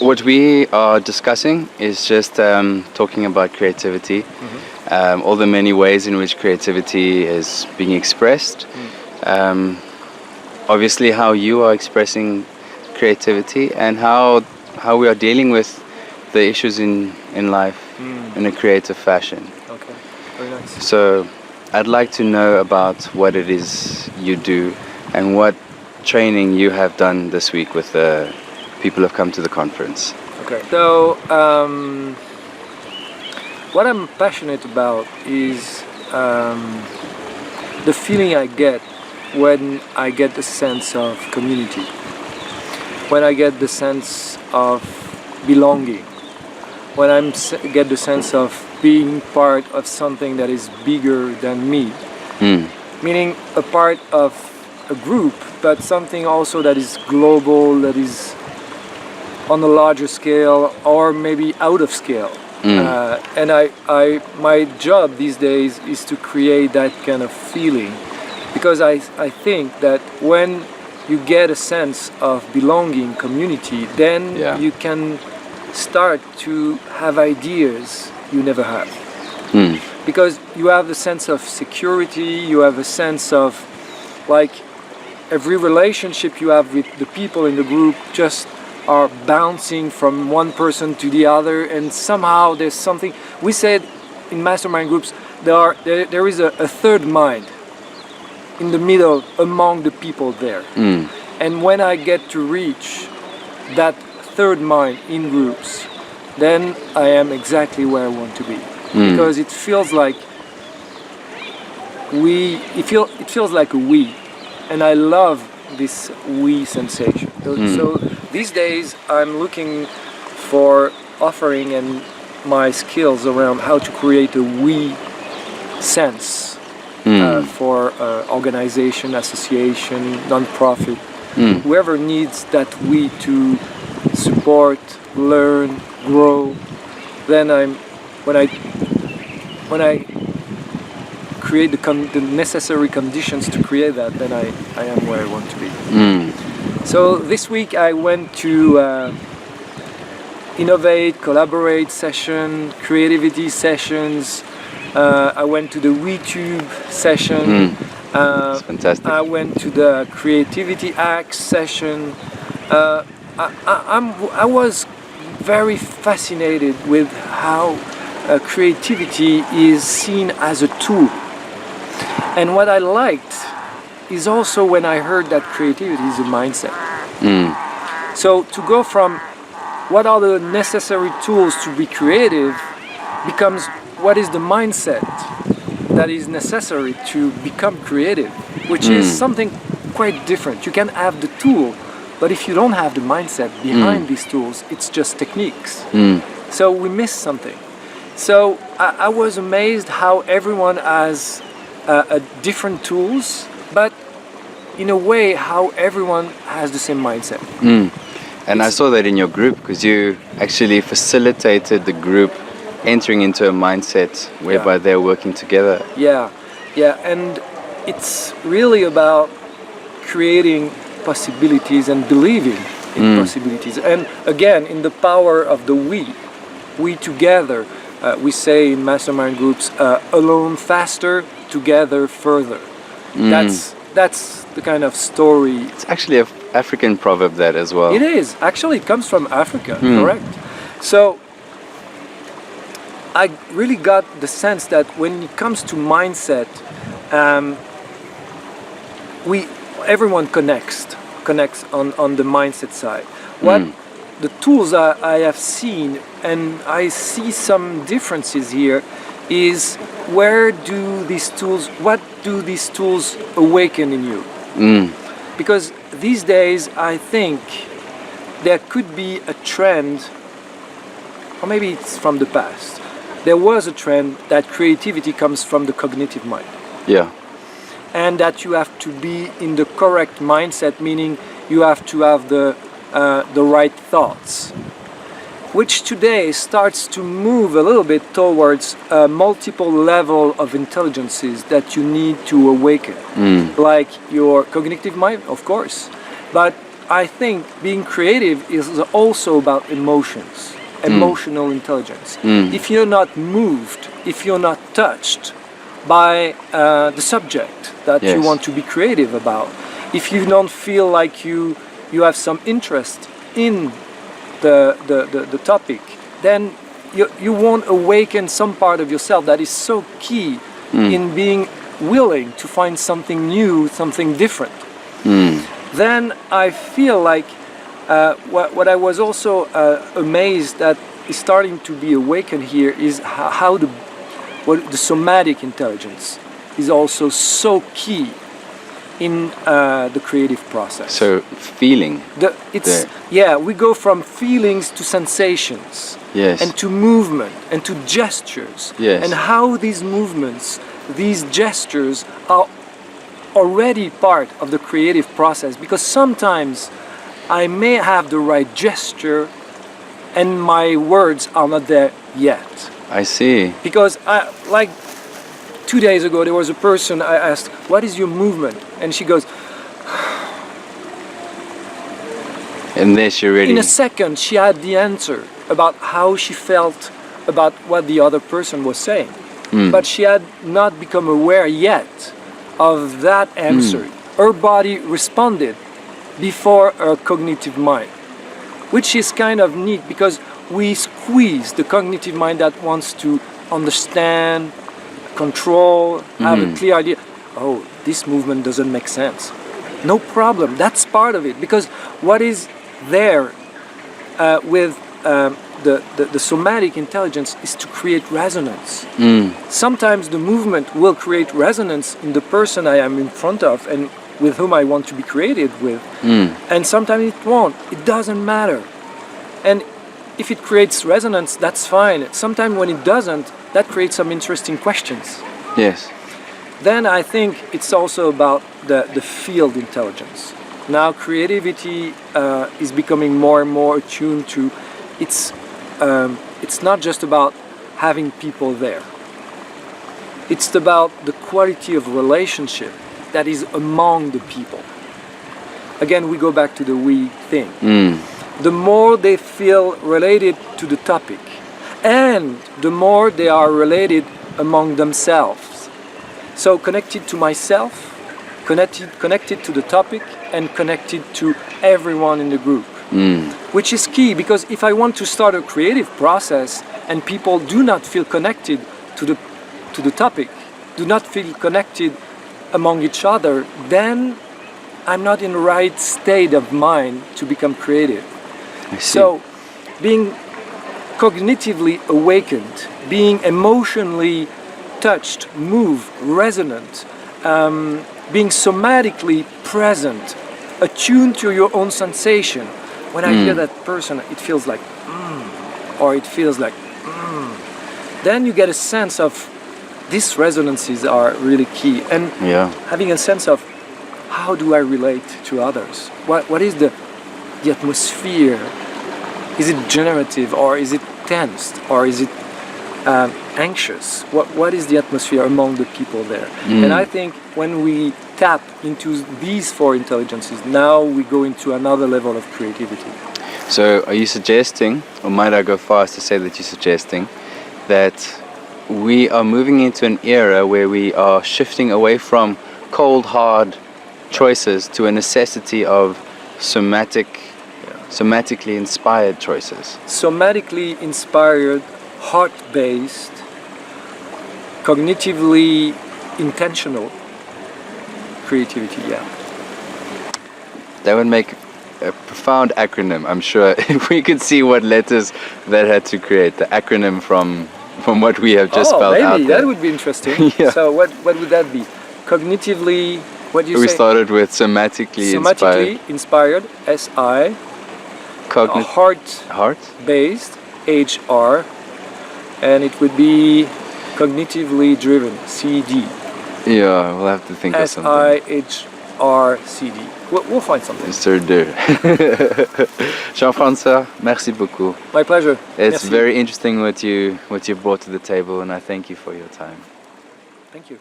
what we are discussing is just talking about creativity, all the many ways in which creativity is being expressed. Obviously, how you are expressing creativity and how we are dealing with the issues in life in a creative fashion. Okay, very nice. So I'd like to know about what it is you do and what training you have done this week with the people who have come to the conference. Okay, so what I'm passionate about is the feeling I get when I get the sense of community, when I get the sense of belonging, when I get the sense of being part of something that is bigger than me, meaning a part of a group, but something also that is global, that is on a larger scale or maybe out of scale. And my job these days is to create that kind of feeling, because I think that when you get a sense of belonging, community, then you can start to have ideas you never had. Because you have a sense of security, you have a sense of, like, every relationship you have with the people in the group just are bouncing from one person to the other, and somehow there's something. We said in mastermind groups there is a third mind in the middle among the people there. And when I get to reach that third mind in groups, then I am exactly where I want to be. Because it feels like it feels like a we, and I love this we sensation. So these days I'm looking for offering and my skills around how to create a we sense for organization, association, non-profit, whoever needs that we to support, learn, grow. Then when I create the necessary conditions to create that, then I am where I want to be. So this week I went to Innovate, Collaborate session, creativity sessions. I went to the WeTube session. That's fantastic. I went to the Creativity Act session. I was very fascinated with how creativity is seen as a tool. And what I liked is also when I heard that creativity is a mindset. So to go from what are the necessary tools to be creative becomes what is the mindset that is necessary to become creative, which is something quite different. You can have the tool, but if you don't have the mindset behind these tools, it's just techniques. So we miss something. So I was amazed how everyone has different tools, but in a way how everyone has the same mindset. And I saw that in your group, because you actually facilitated the group entering into a mindset whereby they're working together. Yeah, and it's really about creating possibilities and believing in possibilities. And again, in the power of the we together. We say in mastermind groups, alone faster, together further. That's the kind of story. It's actually an African proverb, that as well. It is. Actually, it comes from Africa, correct? So I really got the sense that when it comes to mindset, everyone connects on the mindset side. What the tools I have seen, and I see some differences here, is what do these tools awaken in you? Because these days I think there could be a trend, or maybe it's from the past. There was a trend that creativity comes from the cognitive mind. Yeah. And that you have to be in the correct mindset, meaning you have to have the right thoughts, which today starts to move a little bit towards a multiple level of intelligences that you need to awaken, like your cognitive mind, of course, but I think being creative is also about emotions, emotional intelligence. If you're not moved, if you're not touched by the subject that you Yes. want to be creative about, if you don't feel like you have some interest in the topic, then you won't awaken some part of yourself that is so key in being willing to find something new, something different. Then I feel like what I was also amazed that is starting to be awakened here is how the somatic intelligence is also so key in the creative process. So feeling. We go from feelings to sensations, Yes. and to movement and to gestures, Yes. and how these movements, these gestures are already part of the creative process, because sometimes I may have the right gesture and my words are not there yet. I see. Because like 2 days ago, there was a person I asked, "What is your movement?" And she goes, And there she already. in a second, she had the answer about how she felt about what the other person was saying. But she had not become aware yet of that answer. Her body responded before her cognitive mind, which is kind of neat because we squeeze the cognitive mind that wants to understand, control, have a clear idea. Oh, this movement doesn't make sense. No problem, that's part of it, because what is there with the somatic intelligence is to create resonance. Sometimes the movement will create resonance in the person I am in front of and with whom I want to be creative with, and sometimes it won't. It doesn't matter. And if it creates resonance, that's fine. Sometimes when it doesn't, that creates some interesting questions. Yes. Then I think it's also about the field intelligence. Now creativity is becoming more and more attuned to it's not just about having people there. It's about the quality of relationship that is among the people. Again, we go back to the we thing. The more they feel related to the topic, and the more they are related among themselves. So connected to myself, connected to the topic, and connected to everyone in the group. Which is key, because if I want to start a creative process and people do not feel connected to the topic, do not feel connected among each other, then I'm not in the right state of mind to become creative. So being cognitively awakened, being emotionally touched, moved, resonant, being somatically present, attuned to your own sensation. When I hear that person, it feels like or it feels like then you get a sense of these resonances are really key, and having a sense of how do I relate to others? What is the atmosphere? Is it generative, or is it tense, or is it anxious? What is the atmosphere among the people there? And I think when we tap into these four intelligences, now we go into another level of creativity. So are you suggesting, or might I go fast to say that you're suggesting, that we are moving into an era where we are shifting away from cold, hard choices to a necessity of somatically inspired choices? Somatically inspired, heart-based, cognitively intentional creativity, That would make a profound acronym, I'm sure, if we could see what letters that had to create, the acronym from what we have just spelled out there. That would be interesting. So what would that be? Cognitively, what do you say? We started with somatically inspired, S-I, heart-based, H-R, and it would be cognitively driven, C-D. Yeah, we'll have to think of something. S-I-H-R-C-D. We'll find something. Certainly. Jean-Francois, merci beaucoup. My pleasure. It's Merci. very interesting what you brought to the table, and I thank you for your time. Thank you.